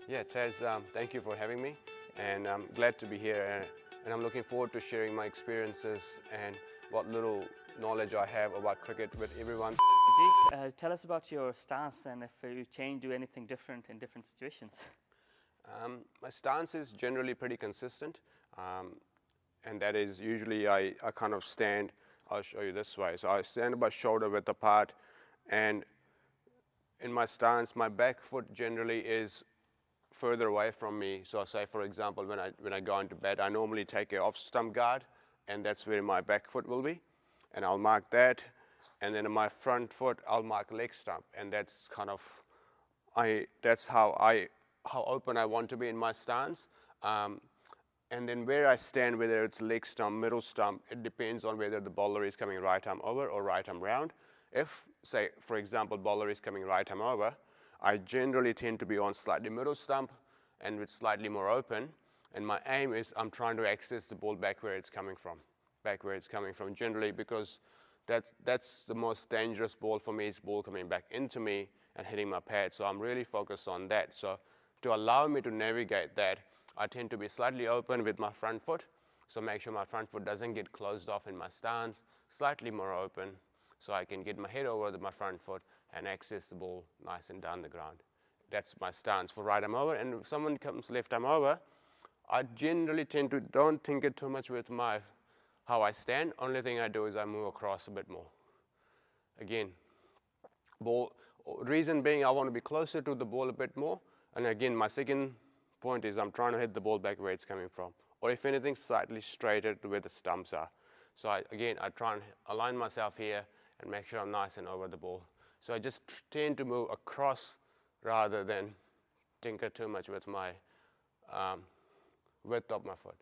Yeah, Taz, thank you for having me, and I'm glad to be here, and I'm looking forward to sharing my experiences and what little knowledge I have about cricket with everyone. Jeet, tell us about your stance and if you do anything different in different situations. My stance is generally pretty consistent, and that is usually I kind of stand, I'll show you this way. So I stand about shoulder width apart, and in my stance, my back foot generally is further away from me. So say, for example, when I go into bed, I normally take a off stump guard, and that's where my back foot will be, and I'll mark that. And then in my front foot, I'll mark leg stump, and that's kind of that's how open I want to be in my stance. And then where I stand, whether it's leg stump, middle stump, it depends on whether the bowler is coming right arm over or right arm round. If, say, for example, bowler is coming right arm over, I generally tend to be on slightly middle stump and with slightly more open. And my aim is I'm trying to access the ball back where it's coming from. Generally, because that's the most dangerous ball for me, is ball coming back into me and hitting my pad. So I'm really focused on that. So to allow me to navigate that, I tend to be slightly open with my front foot. So make sure my front foot doesn't get closed off in my stance, slightly more open, so I can get my head over my front foot and access the ball nice and down the ground. That's my stance for right arm over. And if someone comes left arm over, I generally tend to don't tinker too much with how I stand. Only thing I do is I move across a bit more. Again, reason being I want to be closer to the ball a bit more. And again, my second point is I'm trying to hit the ball back where it's coming from, or if anything, slightly straighter to where the stumps are. So I try and align myself here and make sure I'm nice and over the ball. So I just tend to move across rather than tinker too much with my width of my foot.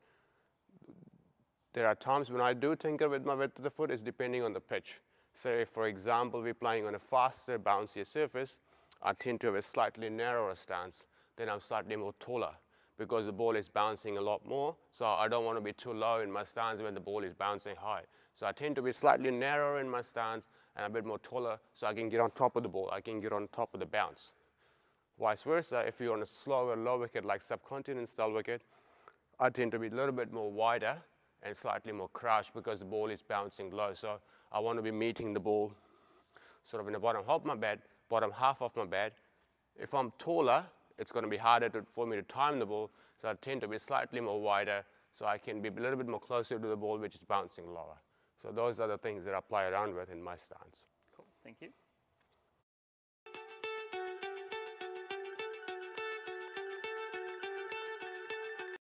There are times when I do tinker with my width of the foot, is depending on the pitch. Say, for example, we're playing on a faster, bouncier surface, I tend to have a slightly narrower stance. Then I'm slightly more taller because the ball is bouncing a lot more. So I don't want to be too low in my stance when the ball is bouncing high. So I tend to be slightly narrower in my stance and a bit more taller, so I can get on top of the ball. I can get on top of the bounce. Vice versa, if you're on a slower, low wicket like subcontinent style wicket, I tend to be a little bit more wider and slightly more crouched because the ball is bouncing low. So I want to be meeting the ball sort of in the bottom half of my bat. If I'm taller, it's going to be harder for me to time the ball, so I tend to be slightly more wider so I can be a little bit more closer to the ball which is bouncing lower. So those are the things that I play around with in my stance. Cool, thank you.